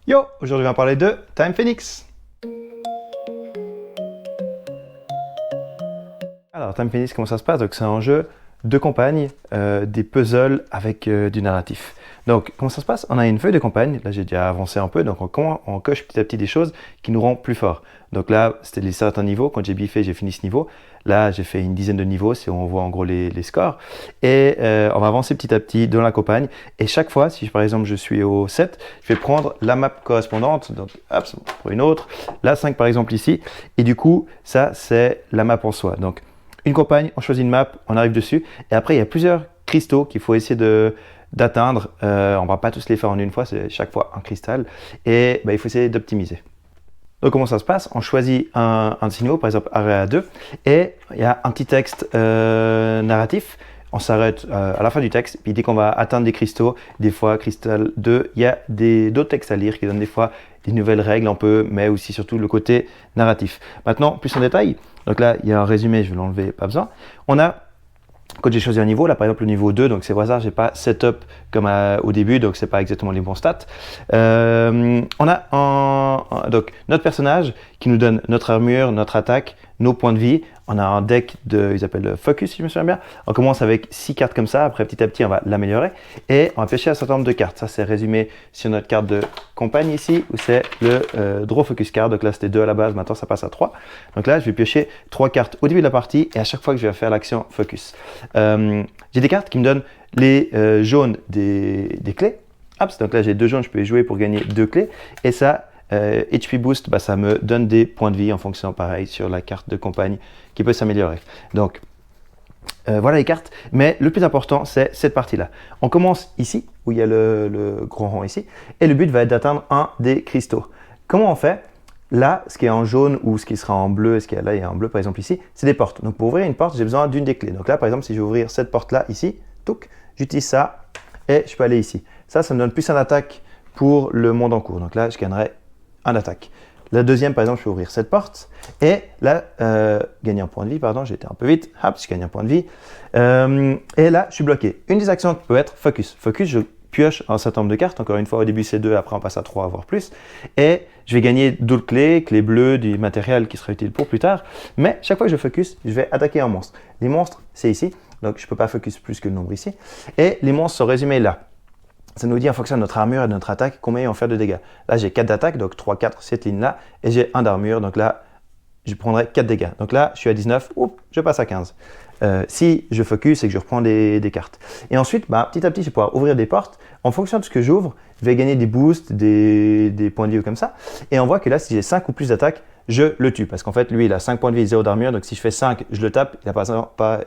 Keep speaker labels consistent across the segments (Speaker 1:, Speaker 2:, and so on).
Speaker 1: Yo, aujourd'hui on va parler de Time Phoenix. Alors Time Phoenix, comment ça se passe? Donc c'est un jeu de campagne, des puzzles avec du narratif. Donc comment ça se passe? On a une feuille de campagne, là j'ai déjà avancé un peu, donc on coche petit à petit des choses qui nous rendent plus forts. Donc là c'était les certains niveaux, quand j'ai biffé j'ai fini ce niveau. Là j'ai fait une dizaine de niveaux, c'est où on voit en gros les scores. Et on va avancer petit à petit dans la campagne. Et chaque fois, si par exemple je suis au 7, je vais prendre la map correspondante, donc hop, pour une autre, la 5 par exemple ici. Et du coup ça c'est la map en soi. Donc une campagne, on choisit une map, on arrive dessus, et après il y a plusieurs cristaux qu'il faut essayer d'atteindre. On ne va pas tous les faire en une fois, c'est chaque fois un cristal, et il faut essayer d'optimiser. Donc comment ça se passe? On choisit un signal, par exemple Area 2, et il y a un petit texte narratif. On s'arrête à la fin du texte, puis dès qu'on va atteindre des cristaux, des fois cristal 2, il y a d'autres textes à lire qui donnent des fois des nouvelles règles un peu, mais aussi surtout le côté narratif. Maintenant, plus en détail, donc là il y a un résumé, je vais l'enlever, pas besoin. On a, quand j'ai choisi un niveau, là par exemple le niveau 2, donc c'est au hasard, j'ai pas setup comme au début, donc c'est pas exactement les bons stats. On a donc notre personnage qui nous donne notre armure, notre attaque, nos points de vie. On a un deck ils appellent Focus si je me souviens bien. On commence avec 6 cartes comme ça, après petit à petit on va l'améliorer et on va piocher un certain nombre de cartes. Ça c'est résumé sur notre carte de campagne ici, où c'est le Draw Focus Card. Donc là c'était 2 à la base, maintenant ça passe à 3. Donc là je vais piocher 3 cartes au début de la partie et à chaque fois que je vais faire l'action Focus. J'ai des cartes qui me donnent les jaunes des clés. Hop, donc là j'ai 2 jaunes, je peux les jouer pour gagner 2 clés. Et ça, HP Boost, ça me donne des points de vie en fonction, pareil, sur la carte de campagne qui peut s'améliorer. Donc, voilà les cartes. Mais le plus important, c'est cette partie-là. On commence ici, où il y a le grand rond ici. Et le but va être d'atteindre un des cristaux. Comment on fait? Là, ce qui est en jaune ou ce qui sera en bleu, là il y a en bleu par exemple ici, c'est des portes. Donc pour ouvrir une porte, j'ai besoin d'une des clés. Donc là par exemple, si je veux ouvrir cette porte-là ici, j'utilise ça et je peux aller ici. Ça me donne plus un attaque pour le monde en cours. Donc là, je gagnerai un attaque. La deuxième, par exemple, je peux ouvrir cette porte et là, gagner un point de vie, pardon, j'ai été un peu vite, hop, je gagne un point de vie. Et là, je suis bloqué. Une des actions peut être Focus. Focus, je pioche un certain nombre de cartes. Encore une fois, au début, c'est 2, après on passe à 3, voire plus. Et je vais gagner d'autres clés bleues, du matériel qui sera utile pour plus tard. Mais chaque fois que je focus, je vais attaquer un monstre. Les monstres, c'est ici. Donc, je ne peux pas focus plus que le nombre ici. Et les monstres sont résumés là. Ça nous dit en fonction de notre armure et de notre attaque combien ils vont faire de dégâts. Là, j'ai 4 d'attaque, donc 3, 4, cette ligne-là. Et j'ai 1 d'armure, donc là, je prendrai 4 dégâts. Donc là, je suis à 19, je passe à 15. Si je focus et que je reprends des cartes. Et ensuite, petit à petit, je vais pouvoir ouvrir des portes. En fonction de ce que j'ouvre, je vais gagner des boosts, des points de vie comme ça. Et on voit que là, si j'ai 5 ou plus d'attaques, je le tue. Parce qu'en fait, lui, il a 5 points de vie et 0 d'armure. Donc si je fais 5, je le tape. Il n'a pas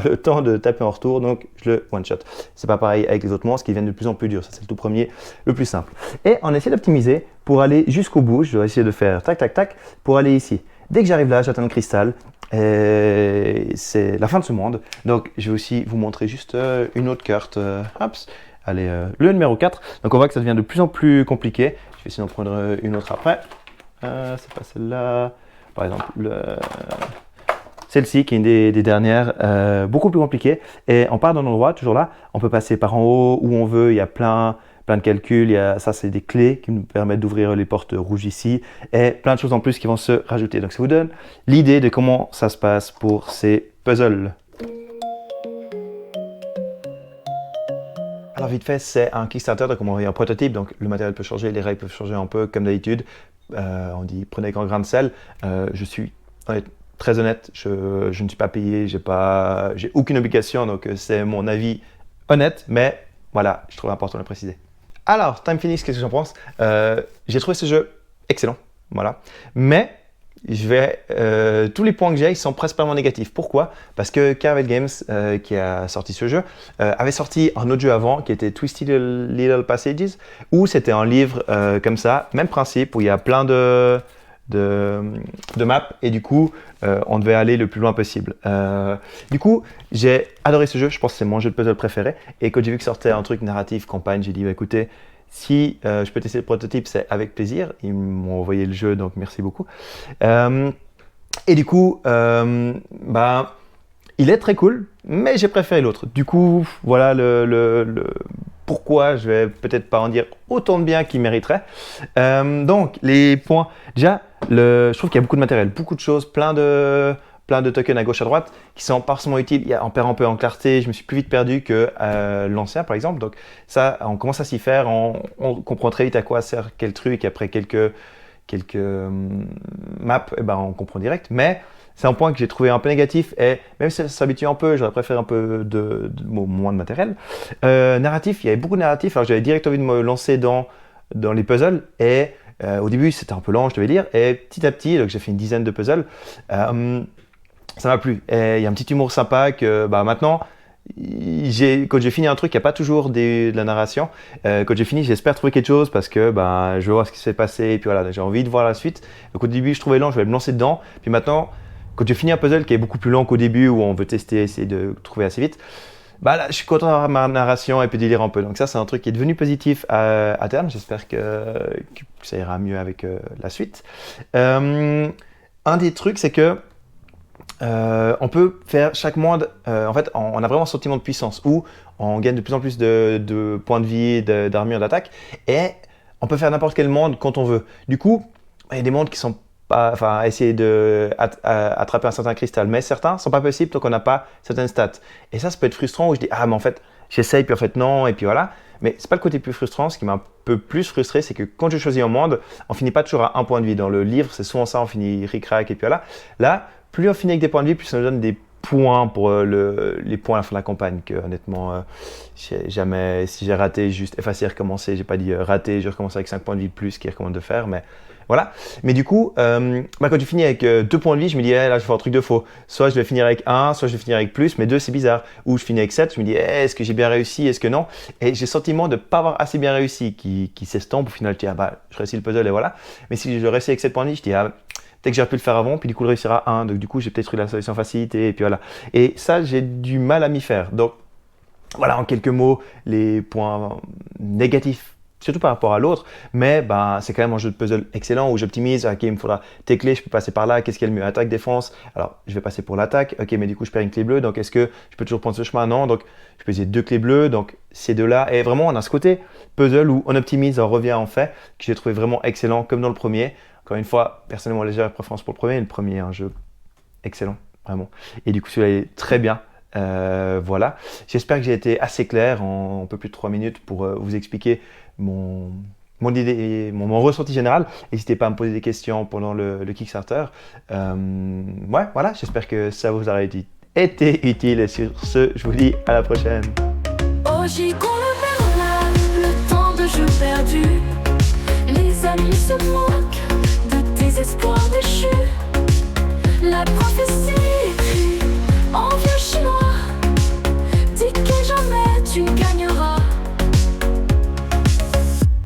Speaker 1: le temps de taper en retour. Donc je le one-shot. C'est pas pareil avec les autres monstres qui viennent de plus en plus durs. Ça, c'est le tout premier, le plus simple. Et on essaie d'optimiser pour aller jusqu'au bout. Je vais essayer de faire tac, tac, tac pour aller ici. Dès que j'arrive là, j'atteins le cristal. Et c'est la fin de ce monde. Donc je vais aussi vous montrer juste une autre carte. Allez, le numéro 4. Donc on voit que ça devient de plus en plus compliqué. Je vais essayer d'en prendre une autre après. C'est pas celle-là. Par exemple, celle-ci qui est une des dernières, beaucoup plus compliquée. Et on part d'un endroit, toujours là. On peut passer par en haut, où on veut. Il y a plein de calculs. Ça, c'est des clés qui nous permettent d'ouvrir les portes rouges ici. Et plein de choses en plus qui vont se rajouter. Donc ça vous donne l'idée de comment ça se passe pour ces puzzles. Alors vite fait, c'est un Kickstarter, donc on m'a envoyé un prototype, donc le matériel peut changer, les règles peuvent changer un peu comme d'habitude. On dit prenez avec un grain de sel. Je suis très honnête, je ne suis pas payé, j'ai aucune obligation, donc c'est mon avis honnête, mais voilà, je trouve important de le préciser. Alors, Time Phoenix, qu'est-ce que j'en pense? J'ai trouvé ce jeu excellent, voilà, mais tous les points que j'ai, ils sont principalement négatifs. Pourquoi? Parce que Caravel Games, qui a sorti ce jeu, avait sorti un autre jeu avant qui était Twisted Little Passages, où c'était un livre comme ça, même principe, où il y a plein de maps et du coup, on devait aller le plus loin possible. Du coup, j'ai adoré ce jeu, je pense que c'est mon jeu de puzzle préféré. Et quand j'ai vu que sortait un truc narratif, campagne, j'ai dit écoutez, si je peux tester le prototype, c'est avec plaisir. Ils m'ont envoyé le jeu, donc merci beaucoup. Et du coup, il il est très cool, mais j'ai préféré l'autre. Du coup, voilà le pourquoi je vais peut-être pas en dire autant de bien qu'il mériterait. Donc, les points. Déjà, je trouve qu'il y a beaucoup de matériel, beaucoup de choses, plein de tokens à gauche à droite qui sont pas forcément utiles. On perd un peu en clarté, je me suis plus vite perdu que l'ancien par exemple. Donc ça, on commence à s'y faire, on comprend très vite à quoi sert quel truc. Après quelques maps, on comprend direct. Mais c'est un point que j'ai trouvé un peu négatif et même si ça s'habitue un peu, j'aurais préféré un peu moins de matériel. Narratif, il y avait beaucoup de narratifs, alors j'avais direct envie de me lancer dans les puzzles et au début c'était un peu lent je devais dire et petit à petit, donc j'ai fait une dizaine de puzzles. Ça m'a plu. Et il y a un petit humour sympa que maintenant, quand j'ai fini un truc, il n'y a pas toujours de la narration. Quand j'ai fini, j'espère trouver quelque chose parce que je veux voir ce qui s'est passé. Et puis voilà, j'ai envie de voir la suite. Donc au début, je trouvais lent, je vais me lancer dedans. Puis maintenant, quand j'ai fini un puzzle qui est beaucoup plus lent qu'au début, où on veut tester, essayer de trouver assez vite, là, je suis content d'avoir ma narration et puis de lire un peu. Donc ça, c'est un truc qui est devenu positif à terme. J'espère que ça ira mieux avec la suite. Un des trucs, c'est que on peut faire chaque monde, en fait, on a vraiment un sentiment de puissance où on gagne de plus en plus de points de vie, d'armure, d'attaque, et on peut faire n'importe quel monde quand on veut. Du coup, il y a des mondes qui sont pas, essayer d'attraper un certain cristal, mais certains sont pas possibles tant qu'on n'a pas certaines stats. Et ça peut être frustrant où je dis mais en fait j'essaye puis en fait non et puis voilà. Mais c'est pas le côté plus frustrant. Ce qui m'a un peu plus frustré, c'est que quand je choisis un monde, on finit pas toujours à un point de vie. Dans le livre, c'est souvent ça, on finit ric-rac et puis voilà. Là, plus on finit avec des points de vie, plus ça nous donne des points pour les points à la fin de la campagne. Que honnêtement, si j'ai raté, juste effacer et recommencer. J'ai pas dit rater, je recommence avec 5 points de vie de plus, qui recommande de faire, mais voilà. Mais du coup, quand tu finis avec 2 points de vie, je me dis, là, je vais faire un truc de faux. Soit je vais finir avec 1, soit je vais finir avec plus, mais 2, c'est bizarre. Ou je finis avec 7, je me dis, est-ce que j'ai bien réussi, est-ce que non? Et j'ai le sentiment de ne pas avoir assez bien réussi, qui s'estompe. Au final, je dis, je réussis le puzzle et voilà. Mais si je réussis avec 7 points de vie, je dis, peut-être que j'aurais pu le faire avant, puis du coup, le réussir à 1. Donc, du coup, j'ai peut-être eu la solution facilité, et puis voilà. Et ça, j'ai du mal à m'y faire. Donc, voilà, en quelques mots, les points négatifs, surtout par rapport à l'autre, mais c'est quand même un jeu de puzzle excellent où j'optimise, ok, il me faudra tes clés, je peux passer par là, qu'est-ce qui est le mieux, attaque, défense, alors je vais passer pour l'attaque, ok, mais du coup je perds une clé bleue, donc est-ce que je peux toujours prendre ce chemin? Non, donc je peux essayer 2 clés bleues, donc ces deux-là, et vraiment on a ce côté puzzle où on optimise, on revient en fait, que j'ai trouvé vraiment excellent, comme dans le premier. Encore une fois, personnellement, légère préférence pour le premier est un jeu excellent, vraiment, et du coup celui-là est très bien. Voilà, j'espère que j'ai été assez clair en un peu plus de 3 minutes pour vous expliquer mon ressenti général. N'hésitez pas à me poser des questions pendant le Kickstarter. Voilà, j'espère que ça vous aura été utile et sur ce, je vous dis à la prochaine.
Speaker 2: Oh, j'y cours vers là, le temps de jeu perdu. Les amis se moquent de tes espoirs déchus. La prophétie écrite en vieux chinois dit que jamais tu gagneras.